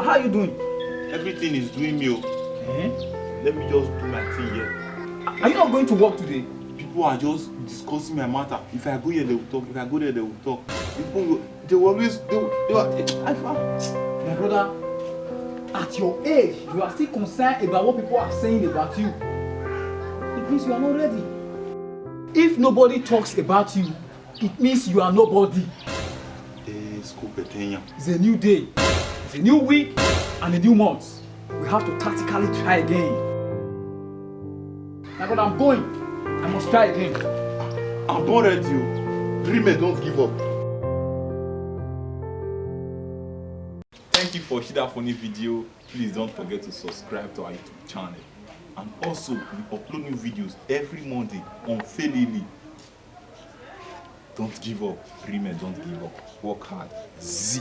how are you doing? Everything is doing me. Let me just do my thing here. Are you not going to work today? People are just discussing my matter. If I go here, they will talk. If I go there, they will talk. People will, they will always, they will, My brother, at your age, you are still concerned about what people are saying about you. It means you are not ready. If nobody talks about you, it means you are nobody. It's a new day, it's a new week, and a new month. We have to tactically try again. My brother, I'm going. I must try again. I'm not ready. Dreamer, don't give up. Thank you for watching that funny video. Please don't forget to subscribe to our YouTube channel. And also, we upload new videos every Monday on Felili. Don't give up. Dreamer, don't give up. Work hard. Z.